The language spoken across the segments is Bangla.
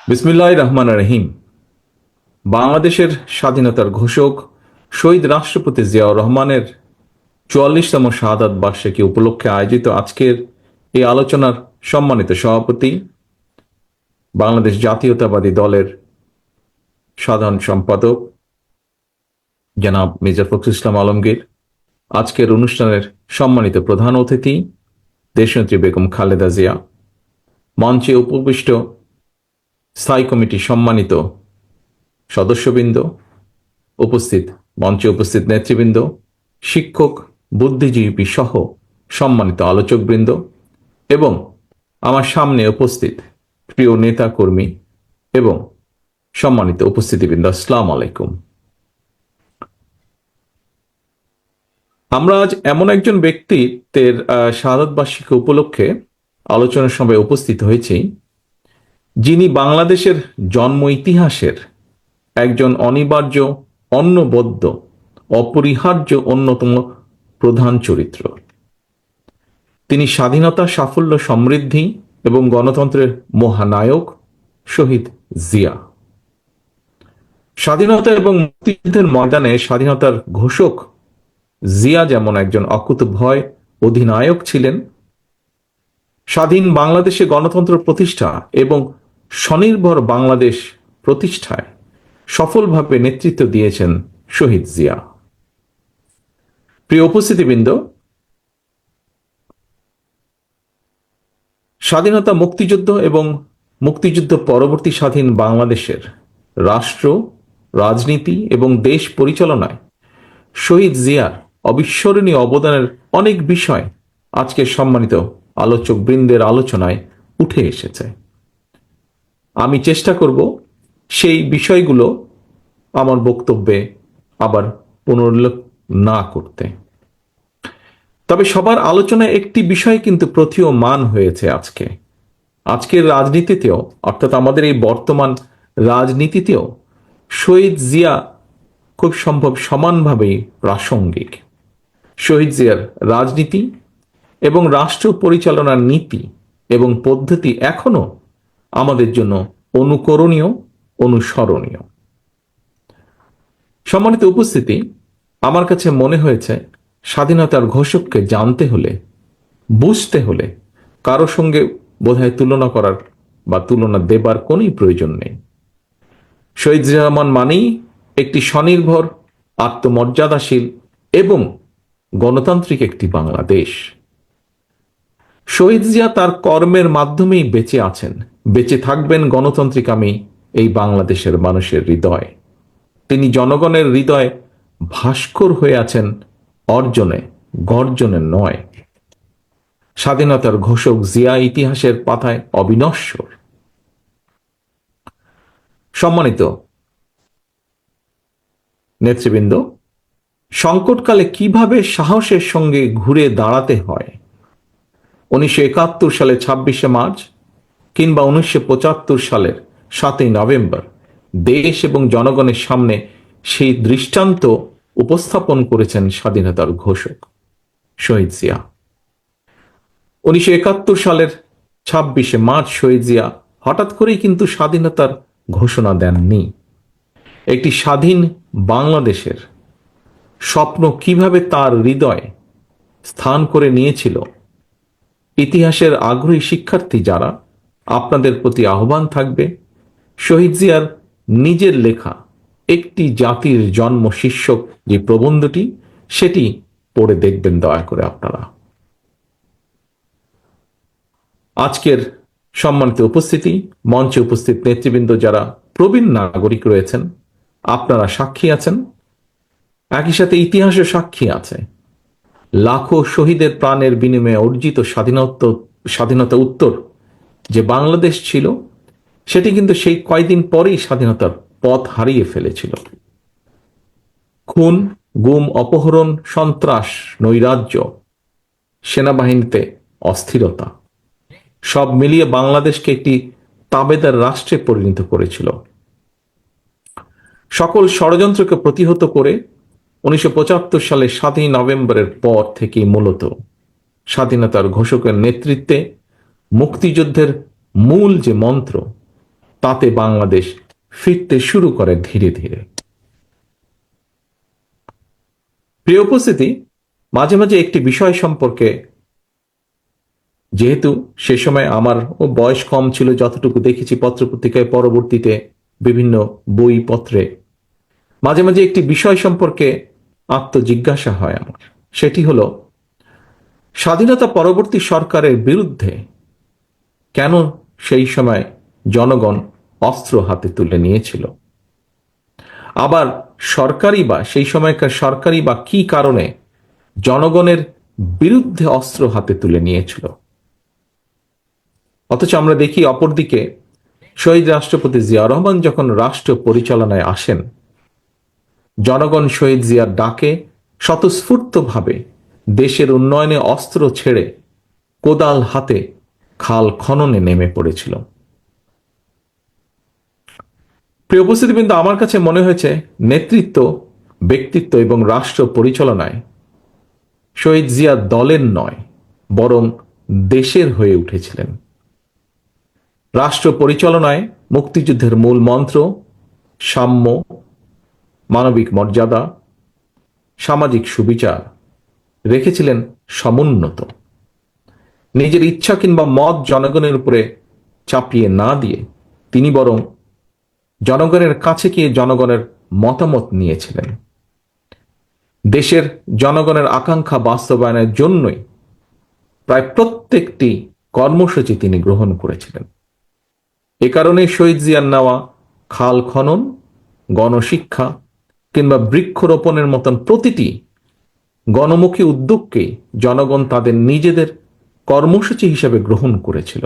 বিসমিল্লাহির রহমানির রহিম। বাংলাদেশের স্বাধীনতার ঘোষক শহীদ রাষ্ট্রপতি জিয়াউর রহমানের ৪৪তম শাহাদাত বার্ষিকী উপলক্ষে আয়োজিত আজকের এই আলোচনার সম্মানিত সভাপতি, বাংলাদেশ জাতীয়তাবাদী দলের সাধারণ সম্পাদক জনাব মির্জা ফখরুল ইসলাম আলমগীর, আজকের অনুষ্ঠানের সম্মানিত প্রধান অতিথি দেশনেত্রী বেগম খালেদা জিয়া, মঞ্চে উপবিষ্ট স্থায়ী কমিটির সম্মানিত সদস্যবৃন্দ, মঞ্চে উপস্থিত নেতৃবৃন্দ, শিক্ষক, বুদ্ধিজীবী সহ সম্মানিত আলোচকবৃন্দ এবং আমার সামনে উপস্থিত প্রিয় নেতা কর্মী এবং সম্মানিত উপস্থিতিবৃন্দ, আসসালামু আলাইকুম। আমরা আজ এমন একজন ব্যক্তিত্বের শাহাদাত বার্ষিকী উপলক্ষে আলোচনা সভায় উপস্থিত হয়েছি, যিনি বাংলাদেশের জন্ম ইতিহাসের একজন অনিবার্য, অনবদ্য, অপরিহার্য অন্যতম প্রধান চরিত্র। তিনি স্বাধীনতা, সাফল্য, সমৃদ্ধি এবং গণতন্ত্রের মহানায়ক শহীদ জিয়া। স্বাধীনতা এবং মুক্তিযুদ্ধের ময়দানে স্বাধীনতার ঘোষক জিয়া যেমন একজন অকুতোভয় অধিনায়ক ছিলেন, স্বাধীন বাংলাদেশে গণতন্ত্র প্রতিষ্ঠা এবং স্বনির্ভর বাংলাদেশ প্রতিষ্ঠায় সফলভাবে নেতৃত্ব দিয়েছেন শহীদ জিয়া। প্রিয় উপস্থিতিবৃন্দ, স্বাধীনতা, মুক্তিযুদ্ধ এবং মুক্তিযুদ্ধ পরবর্তী স্বাধীন বাংলাদেশের রাষ্ট্র, রাজনীতি এবং দেশ পরিচালনায় শহীদ জিয়ার অবিস্মরণীয় অবদানের অনেক বিষয় আজকের সম্মানিত আলোচক বৃন্দের আলোচনায় উঠে এসেছে। আমি চেষ্টা করব সেই বিষয়গুলো আমার বক্তব্যে আবার পুনরুল্লেখ না করতে। তবে সবার আলোচনায় একটি বিষয় কিন্তু প্রতীয়মান হয়েছে আজকের রাজনীতিতেও, অর্থাৎ আমাদের এই বর্তমান রাজনীতিতেও শহীদ জিয়া খুব সম্ভব সমানভাবেই প্রাসঙ্গিক। শহীদ জিয়ার রাজনীতি এবং রাষ্ট্র পরিচালনার নীতি এবং পদ্ধতি এখনো আমাদের জন্য অনুকরণীয়, অনুসরণীয়। সম্মানিত উপস্থিতি, আমার কাছে মনে হয়েছে স্বাধীনতার ঘোষককে জানতে হলে, বুঝতে হলে কারো সঙ্গে বোধহয় তুলনা করার বা তুলনা দেবার কোন প্রয়োজন নেই। শহীদ জিয়া রহমান মানেই একটি স্বনির্ভর, আত্মমর্যাদাশীল এবং গণতান্ত্রিক একটি বাংলাদেশ। শহীদ জিয়া তার কর্মের মাধ্যমেই বেঁচে আছেন, বেঁচে থাকবেন গণতান্ত্রিকামী এই বাংলাদেশের মানুষের হৃদয়ে। তিনি জনগণের হৃদয়ে ভাস্কর হয়ে আছেন, অর্জনে, গর্জনে নয়। স্বাধীনতার ঘোষক জিয়া ইতিহাসের পাতায় অবিনশ্বর। সম্মানিত নেতৃবৃন্দ, সংকটকালে কিভাবে সাহসের সঙ্গে ঘুরে দাঁড়াতে হয় 1971 সালের 26শে মার্চ কিংবা 1975 সালের 7ই নভেম্বর দেশ এবং জনগণের সামনে সেই দৃষ্টান্ত উপস্থাপন করেছেন স্বাধীনতার ঘোষক শহীদ জিয়া। 1971 সালের 26শে মার্চ শহীদ জিয়া হঠাৎ করেই কিন্তু স্বাধীনতার ঘোষণা দেননি। একটি স্বাধীন বাংলাদেশের স্বপ্ন কিভাবে তার হৃদয়ে স্থান করে নিয়েছিল, ইতিহাসের আগ্রহী শিক্ষার্থী যারা, আপনাদের প্রতি আহ্বান থাকবে শহীদ জিয়ার নিজের লেখা একটি জাতির জন্ম শীর্ষক যে প্রবন্ধটি, সেটি পড়ে দেখবেন দয়া করে আপনারা। আজকের সম্মানিত উপস্থিতি, মঞ্চে উপস্থিত নেতৃবৃন্দ যারা প্রবীণ নাগরিক রয়েছেন, আপনারা সাক্ষী আছেন, একই সাথে ইতিহাসও সাক্ষী আছে। লাখো শহীদের প্রাণের বিনিময়ে অর্জিত স্বাধীনতা উত্তর যে বাংলাদেশ ছিল, সেটি কিন্তু সেই কয়দিন পরেই স্বাধীনতার পথ হারিয়ে ফেলেছিল। খুন, গুম, অপহরণ, সন্ত্রাস, নৈরাজ্য, সেনাবাহিনীতে অস্থিরতা, সব মিলিয়ে বাংলাদেশকে একটি তাবেদার রাষ্ট্রে পরিণত করেছিল। সকল ষড়যন্ত্রকে প্রতিহত করে 1975 সালের 7ই নভেম্বরের পর থেকেই মূলত স্বাধীনতার ঘোষকের নেতৃত্বে মুক্তিযুদ্ধের মূল যে মন্ত্র, তাতে বাংলাদেশ ফিরতে শুরু করে ধীরে ধীরে। প্রিয় উপস্থিতি, মাঝে মাঝে একটি বিষয় সম্পর্কে, যেহেতু সে সময় আমারও বয়স কম ছিল, যতটুকু দেখেছি পত্রপত্রিকায়, পরবর্তীতে বিভিন্ন বই পত্রে, মাঝে মাঝে একটি বিষয় সম্পর্কে আত্মজিজ্ঞাসা হয় আমার। সেটি হলো, স্বাধীনতা পরবর্তী সরকারের বিরুদ্ধে কেন সেই সময় জনগণ অস্ত্র হাতে তুলে নিয়েছিল? আবার সেই সময়কার সরকারি বা কি কারণে জনগণের বিরুদ্ধে অস্ত্র হাতে তুলে নিয়েছিল? অথচ আমরা দেখি অপরদিকে শহীদ রাষ্ট্রপতি জিয়াউর রহমান যখন রাষ্ট্র পরিচালনায় আসেন, জনগণ শহীদ জিয়ার ডাকে স্বতঃস্ফূর্তভাবে দেশের উন্নয়নে অস্ত্র ছেড়ে কোদাল হাতে খাল খননে নেমে পড়েছিল। প্রিয় উপস্থিতিবৃন্দ, আমার কাছে মনে হয়েছে নেতৃত্ব, ব্যক্তিত্ব এবং রাষ্ট্র পরিচালনায় শহীদ জিয়া দলের নয়, বরং দেশের হয়ে উঠেছিলেন। রাষ্ট্র পরিচালনায় মুক্তিযুদ্ধের মূল মন্ত্র সাম্য, মানবিক মর্যাদা, সামাজিক সুবিচার রেখেছিলেন সমুন্নত। নিজের ইচ্ছা কিংবা মত জনগণের উপরে চাপিয়ে না দিয়ে তিনি বরং জনগণের কাছে গিয়ে জনগণের মতামত নিয়েছিলেন। দেশের জনগণের আকাঙ্ক্ষা বাস্তবায়নের জন্যই প্রায় প্রত্যেকটি কর্মসূচি তিনি গ্রহণ করেছিলেন। এ কারণে শহীদ জিয়ার নেওয়া খাল খনন, গণশিক্ষা কিংবা বৃক্ষরোপণের মতন প্রতিটি গণমুখী উদ্যোগকে জনগণ তাদের নিজেদের কর্মসূচি হিসেবে গ্রহণ করেছিল।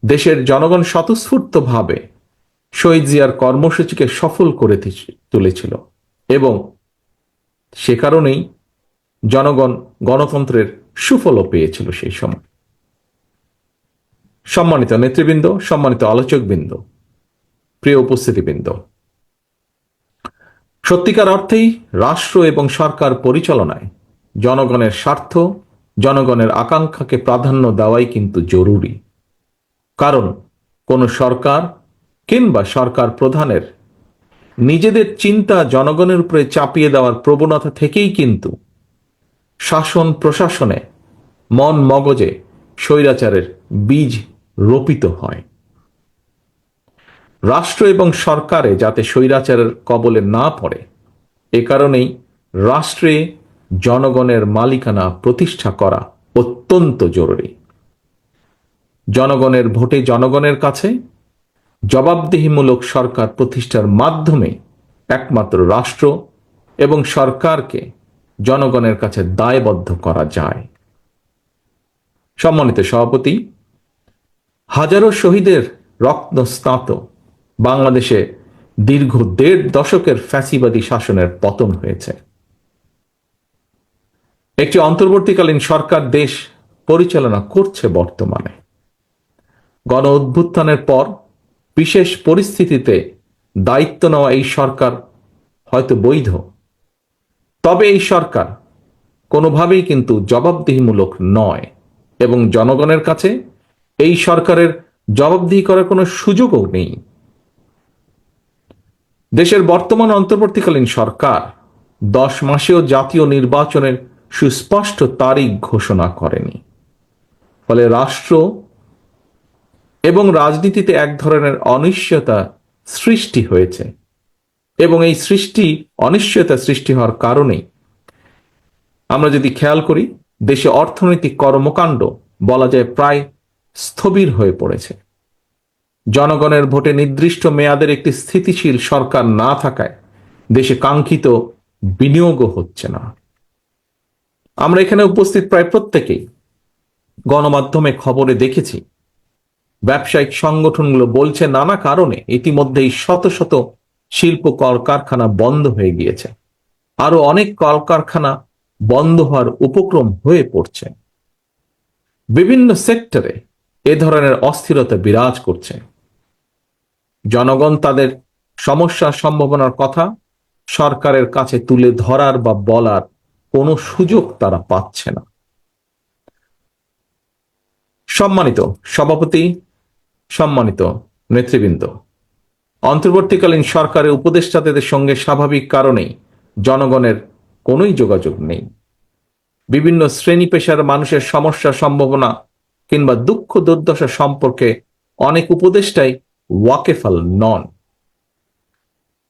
দেশের জনগণ স্বতঃস্ফূর্তভাবে শহীদ জিয়ার কর্মসূচিকে সফল করে তুলেছিল এবং সে কারণেই জনগণ গণতন্ত্রের সুফলও পেয়েছিল সেই সময়। সম্মানিত নেতৃবৃন্দ, সম্মানিত আলোচকবৃন্দ, প্রিয় উপস্থিতিবৃন্দ, সত্যিকার অর্থেই রাষ্ট্র এবং সরকার পরিচালনায় জনগণের স্বার্থ, জনগণের আকাঙ্ক্ষাকে প্রাধান্য দেওয়াই কিন্তু জরুরি। কারণ কোন সরকার কিংবা সরকার প্রধানের নিজেদের চিন্তা জনগণের উপরে চাপিয়ে দেওয়ার প্রবণতা থেকেই কিন্তু শাসন প্রশাসনে, মন মগজে স্বৈরাচারের বীজ রোপিত হয়। রাষ্ট্র এবং সরকারে যাতে স্বৈরাচারের কবলে না পড়ে, এ কারণেই রাষ্ট্রে জনগণের মালিকানা প্রতিষ্ঠা করা অত্যন্ত জরুরি। জনগণের ভোটে জনগণের কাছে জবাবদিহিমূলক সরকার প্রতিষ্ঠার মাধ্যমে একমাত্র রাষ্ট্র এবং সরকারকে জনগণের কাছে দায়বদ্ধ করা যায়। সম্মানিত সভাপতি, হাজারো শহীদের রক্তস্নাত বাংলাদেশে দীর্ঘ ১.৫ দশকের ফ্যাসিবাদী শাসনের পতন হয়েছে। একটি অন্তর্বর্তীকালীন সরকার দেশ পরিচালনা করছে বর্তমানে। গণ অভ্যুত্থানের পর বিশেষ পরিস্থিতিতে দায়িত্ব নেওয়া এই সরকার হয়তো বৈধ, তবে এই সরকার কোনোভাবেই কিন্তু জবাবদিহিমূলক নয় এবং জনগণের কাছে এই সরকারের জবাবদিহি করার কোনো সুযোগও নেই। দেশের বর্তমান অন্তর্বর্তীকালীন সরকার 10 মাসেও জাতীয় নির্বাচনের সুস্পষ্ট তারিখ ঘোষণা করেনি। ফলে রাষ্ট্র এবং রাজনীতিতে এক ধরনের অনিশ্চয়তা সৃষ্টি হয়েছে এবং এই অনিশ্চয়তা সৃষ্টি হওয়ার কারণে আমরা যদি খেয়াল করি, দেশে অর্থনৈতিক কর্মকাণ্ড বলা যায় প্রায় স্থবির হয়ে পড়েছে। জনগণের ভোটে নির্দিষ্ট মেয়াদের একটি স্থিতিশীল সরকার না থাকায় দেশে কাঙ্ক্ষিত বিনিয়োগও হচ্ছে না। আমরা এখানে উপস্থিত প্রায় প্রত্যেকেই গণমাধ্যমে খবরে দেখেছি, ব্যবসায়িক সংগঠনগুলো বলছে নানা কারণে ইতিমধ্যেই শত শত শিল্প কলকারখানা বন্ধ হয়ে গিয়েছে, আরো অনেক কলকারখানা বন্ধ হওয়ার উপক্রম হয়ে পড়ছে। বিভিন্ন সেক্টরে এ ধরনের অস্থিরতা বিরাজ করছে। জনগণ তাদের সমস্যার সম্ভাবনার কথা সরকারের কাছে তুলে ধরার বা বলার কোনো সুযোগ তারা পাচ্ছে না। সম্মানিত সভাপতি, সম্মানিত নেতৃবৃন্দ, অন্তর্বর্তীকালীন সরকারের উপদেষ্টাদের সঙ্গে স্বাভাবিক কারণেই জনগণের কোনোই যোগাযোগ নেই। বিভিন্ন শ্রেণী পেশার মানুষের সমস্যা, সম্ভাবনা কিংবা দুঃখ দুর্দশা সম্পর্কে অনেক উপদেষ্টাই ওয়াকেফাল নন।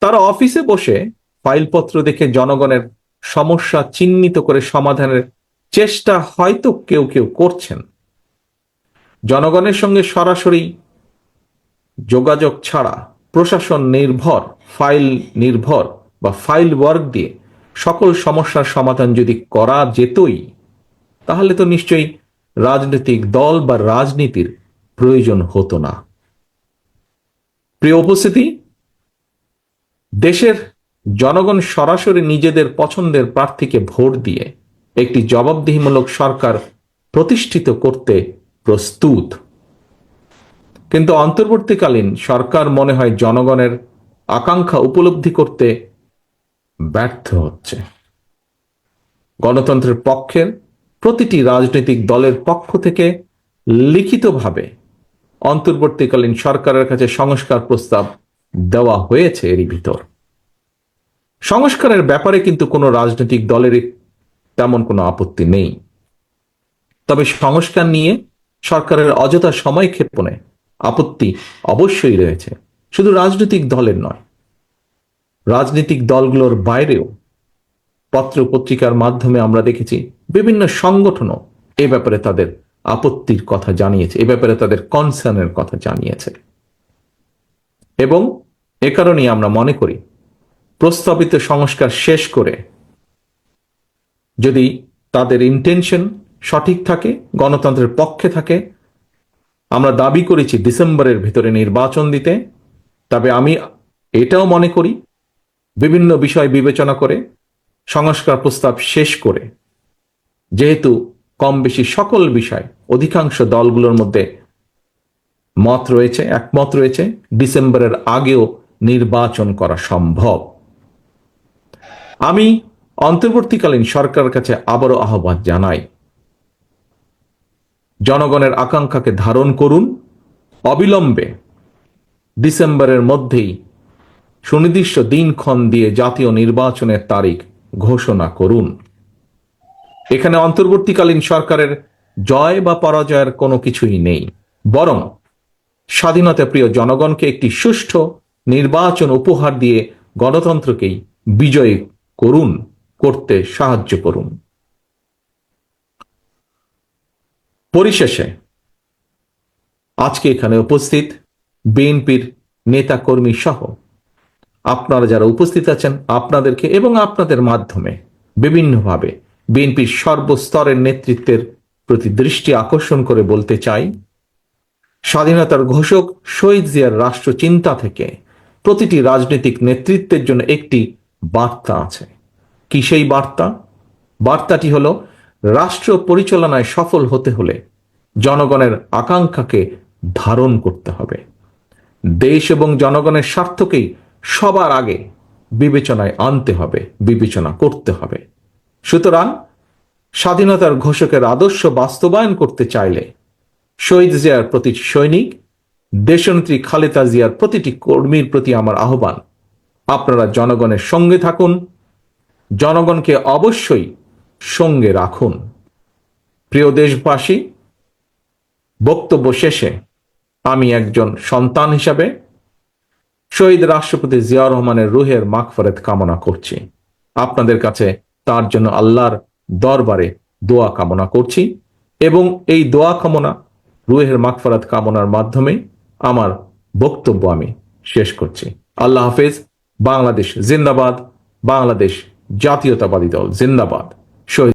তারা অফিসে বসে ফাইলপত্র দেখে জনগণের সমস্যা চিহ্নিত করে সমাধানের চেষ্টা হয়তো কেউ কেউ করছেন। জনগণের সঙ্গে সরাসরি যোগাযোগ ছাড়া প্রশাসন নির্ভর, ফাইল নির্ভর বা ফাইল ওয়ার্ক দিয়ে সকল সমস্যার সমাধান যদি করা যেতই, তাহলে তো নিশ্চয়ই রাজনৈতিক দল বা রাজনীতির প্রয়োজন হতো না। প্রিয় উপস্থিতি, দেশের জনগণ সরাসরি নিজেদের পছন্দের প্রার্থীকে ভোট দিয়ে একটি জবাবদিহিমূলক সরকার প্রতিষ্ঠিত করতে প্রস্তুত। কিন্তু অন্তর্বর্তীকালীন সরকার মনে হয় জনগণের আকাঙ্ক্ষা উপলব্ধি করতে ব্যর্থ হচ্ছে। গণতন্ত্রের পক্ষের প্রতিটি রাজনৈতিক দলের পক্ষ থেকে লিখিতভাবে অন্তর্বর্তীকালীন সরকারের কাছে সংস্কার প্রস্তাব দেওয়া হয়েছে। এরই ভিতর সংস্কারের ব্যাপারে কিন্তু কোনো রাজনৈতিক দলের তেমন কোনো আপত্তি নেই। তবে সংস্কার নিয়ে সরকারের অযথা সময় ক্ষেপণে আপত্তি অবশ্যই রয়েছে, শুধু রাজনৈতিক দলের নয়, রাজনৈতিক দলগুলোর বাইরেও পত্র পত্রিকার মাধ্যমে আমরা দেখেছি বিভিন্ন সংগঠনও এ ব্যাপারে তাদের আপত্তির কথা জানিয়েছে, এ ব্যাপারে তাদের কনসার্নের কথা জানিয়েছে। এবং এ কারণেই আমরা মনে করি প্রস্তাবিত সংস্কার শেষ করে যদি তাদের ইন্টেনশন সঠিক থাকে, গণতন্ত্রের পক্ষে থাকে, আমরা দাবি করেছি ডিসেম্বরের ভিতরে নির্বাচন দিতে, তবে আমি এটাও মনে করি বিভিন্ন বিষয় বিবেচনা করে সংস্কার প্রস্তাব শেষ করে, যেহেতু কম বেশি সকল বিষয় অধিকাংশ দলগুলোর মধ্যে মত রয়েছে, একমত রয়েছে, ডিসেম্বরের আগেও নির্বাচন করা সম্ভব। আমি অন্তর্বর্তীকালীন সরকারের কাছে আবারও আহ্বান জানাই, জনগণের আকাঙ্ক্ষাকে ধারণ করুন, অবিলম্বে ডিসেম্বরের মধ্যেই সুনির্দিষ্ট দিনক্ষণ দিয়ে জাতীয় নির্বাচনের তারিখ ঘোষণা করুন। এখানে অন্তর্বর্তীকালীন সরকারের জয় বা পরাজয়ের কোনো কিছুই নেই, বরং স্বাধীনতা প্রিয় জনগণকে একটি সুষ্ঠু নির্বাচন উপহার দিয়ে গণতন্ত্রকেই বিজয়ী করতে সাহায্য করুন। পরিশেষে আজকে এখানে উপস্থিত বিএনপির নেতা কর্মী সহ আপনারা যারা উপস্থিত আছেন, আপনাদেরকে এবং আপনাদের মাধ্যমে বিভিন্নভাবে বিএনপির সর্বস্তরের নেতৃত্বের প্রতি দৃষ্টি আকর্ষণ করে বলতে চাই, স্বাধীনতার ঘোষক শহীদ জিয়ার রাষ্ট্র চিন্তা থেকে প্রতিটি রাজনৈতিক নেতৃত্বের জন্য একটি বার্তা আছে। কি সেই বার্তা? বার্তাটি হলো, রাষ্ট্র পরিচালনায় সফল হতে হলে জনগণের আকাঙ্ক্ষাকে ধারণ করতে হবে, দেশ এবং জনগণের স্বার্থকেই সবার আগে বিবেচনায় আনতে হবে, বিবেচনা করতে হবে। সুতরাং স্বাধীনতার ঘোষকের আদর্শ বাস্তবায়ন করতে চাইলে শহীদ জিয়ার প্রতিটি সৈনিক, দেশনেত্রী খালেদা জিয়ার প্রতিটি কর্মীর প্রতি আমার আহ্বান, আপনারা জনগণের সঙ্গে থাকুন, জনগণকে অবশ্যই সঙ্গে রাখুন। প্রিয় দেশবাসী, বক্তব্য শেষে আমি একজন সন্তান হিসাবে শহীদ রাষ্ট্রপতি জিয়াউর রহমানের রুহের মাগফিরাত কামনা করছি। আপনাদের কাছে তার জন্য আল্লাহর দরবারে দোয়া কামনা করছি এবং এই দোয়া কামনা, রুহের মাগফিরাত কামনার মাধ্যমে আমার বক্তব্য আমি শেষ করছি। আল্লাহ হাফেজ। বাংলাদেশ জিন্দাবাদ, বাংলাদেশ জাতীয়তাবাদী দল জিন্দাবাদ। শহীদ